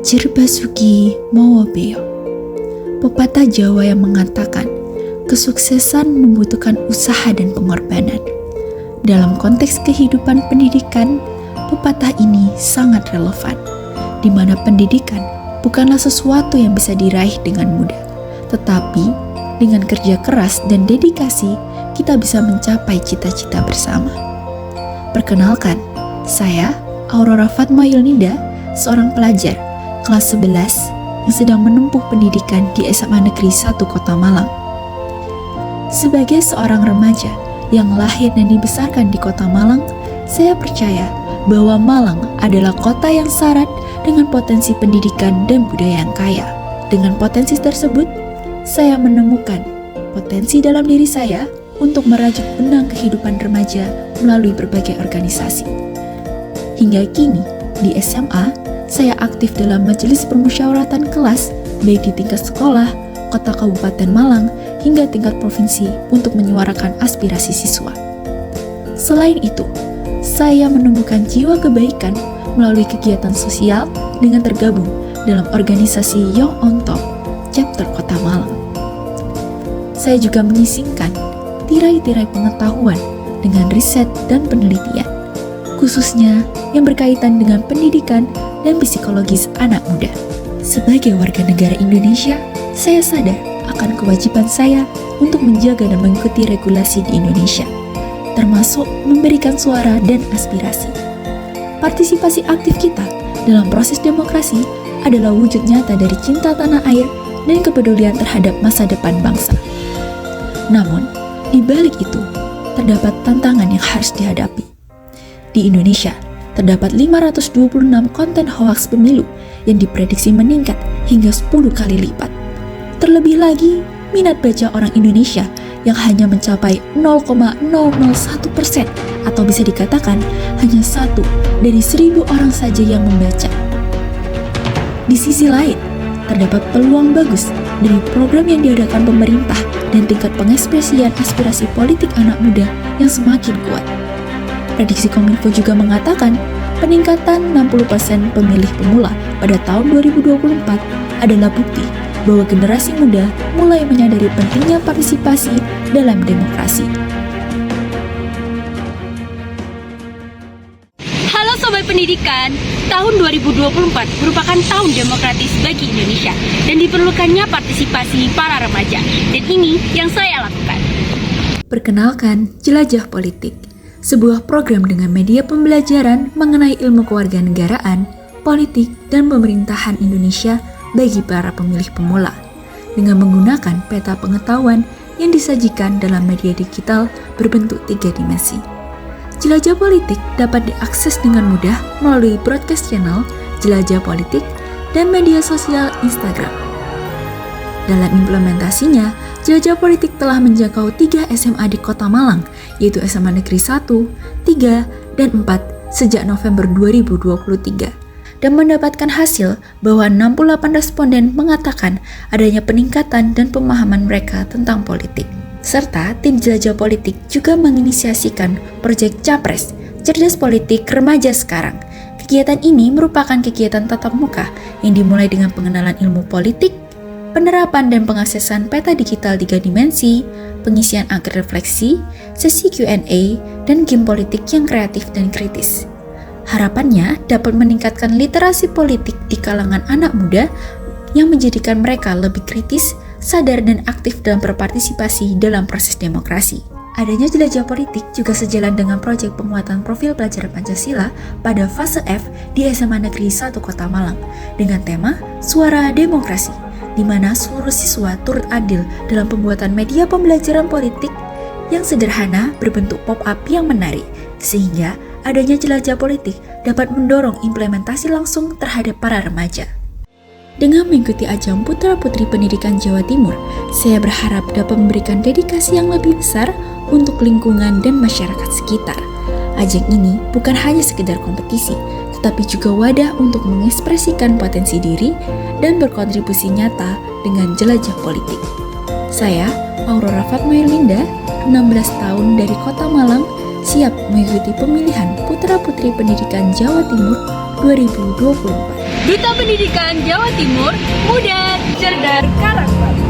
Cirbasugi Mowobeo. Pepatah Jawa yang mengatakan, kesuksesan membutuhkan usaha dan pengorbanan. Dalam konteks kehidupan pendidikan, pepatah ini sangat relevan, di mana pendidikan bukanlah sesuatu yang bisa diraih dengan mudah, tetapi dengan kerja keras dan dedikasi, kita bisa mencapai cita-cita bersama. Perkenalkan, saya Aurora Fatma Yulninda, seorang pelajar kelas 11 yang sedang menempuh pendidikan di SMA Negeri 1 Kota Malang. Sebagai seorang remaja yang lahir dan dibesarkan di Kota Malang, saya percaya bahwa Malang adalah kota yang syarat dengan potensi pendidikan dan budaya yang kaya. Dengan potensi tersebut, saya menemukan potensi dalam diri saya untuk merajut benang kehidupan remaja melalui berbagai organisasi. Hingga kini, di SMA, saya aktif dalam majelis permusyawaratan kelas, baik di tingkat sekolah, kota Kabupaten Malang, hingga tingkat provinsi untuk menyuarakan aspirasi siswa. Selain itu, saya menumbuhkan jiwa kebaikan melalui kegiatan sosial dengan tergabung dalam organisasi Young on Top, chapter Kota Malang. Saya juga menyisingkan tirai-tirai pengetahuan dengan riset dan penelitian, khususnya yang berkaitan dengan pendidikan dan psikologis anak muda. Sebagai warga negara Indonesia, saya sadar akan kewajiban saya untuk menjaga dan mengikuti regulasi di Indonesia, termasuk memberikan suara dan aspirasi. Partisipasi aktif kita dalam proses demokrasi adalah wujud nyata dari cinta tanah air dan kepedulian terhadap masa depan bangsa. Namun, di balik itu, terdapat tantangan yang harus dihadapi. Di Indonesia, terdapat 526 konten hoaks pemilu yang diprediksi meningkat hingga 10 kali lipat. Terlebih lagi, minat baca orang Indonesia yang hanya mencapai 0,001% atau bisa dikatakan hanya 1 dari 1.000 orang saja yang membaca. Di sisi lain, terdapat peluang bagus dari program yang diadakan pemerintah dan tingkat pengekspresian aspirasi politik anak muda yang semakin kuat. Prediksi Kominfo juga mengatakan peningkatan 60% pemilih pemula pada tahun 2024 adalah bukti bahwa generasi muda mulai menyadari pentingnya partisipasi dalam demokrasi. Halo Sobat Pendidikan, tahun 2024 merupakan tahun demokratis bagi Indonesia dan diperlukannya partisipasi para remaja. Dan ini yang saya lakukan. Perkenalkan, Jelajah Politik, sebuah program dengan media pembelajaran mengenai ilmu kewarganegaraan, politik, dan pemerintahan Indonesia bagi para pemilih pemula, dengan menggunakan peta pengetahuan yang disajikan dalam media digital berbentuk 3 dimensi. Jelajah Politik dapat diakses dengan mudah melalui broadcast channel Jelajah Politik dan media sosial Instagram. Dalam implementasinya, Jelajah Politik telah menjangkau 3 SMA di Kota Malang, yaitu SMA Negeri 1, 3, dan 4 sejak November 2023, dan mendapatkan hasil bahwa 68 responden mengatakan adanya peningkatan dan pemahaman mereka tentang politik. Serta tim Jelajah Politik juga menginisiasikan proyek Capres, Cerdas Politik Remaja Sekarang. Kegiatan ini merupakan kegiatan tatap muka yang dimulai dengan pengenalan ilmu politik, penerapan dan pengaksesan peta digital 3 dimensi, pengisian angket refleksi, sesi Q&A, dan game politik yang kreatif dan kritis. Harapannya dapat meningkatkan literasi politik di kalangan anak muda yang menjadikan mereka lebih kritis, sadar, dan aktif dalam berpartisipasi dalam proses demokrasi. Adanya Jelajah Politik juga sejalan dengan proyek penguatan profil pelajar Pancasila pada fase F di SMA Negeri 1 Kota Malang dengan tema Suara Demokrasi, di mana seluruh siswa turut andil dalam pembuatan media pembelajaran politik yang sederhana berbentuk pop-up yang menarik, sehingga adanya Jelajah Politik dapat mendorong implementasi langsung terhadap para remaja. Dengan mengikuti ajang Putra-Putri Pendidikan Jawa Timur, saya berharap dapat memberikan dedikasi yang lebih besar untuk lingkungan dan masyarakat sekitar. Ajang ini bukan hanya sekedar kompetisi, tetapi juga wadah untuk mengekspresikan potensi diri dan berkontribusi nyata dengan Jelajah Politik. Saya, Aurora Fatma Yulninda, 16 tahun dari Kota Malang, siap mengikuti pemilihan Putra-Putri Pendidikan Jawa Timur 2024. Duta Pendidikan Jawa Timur, muda, cerdas, karakter.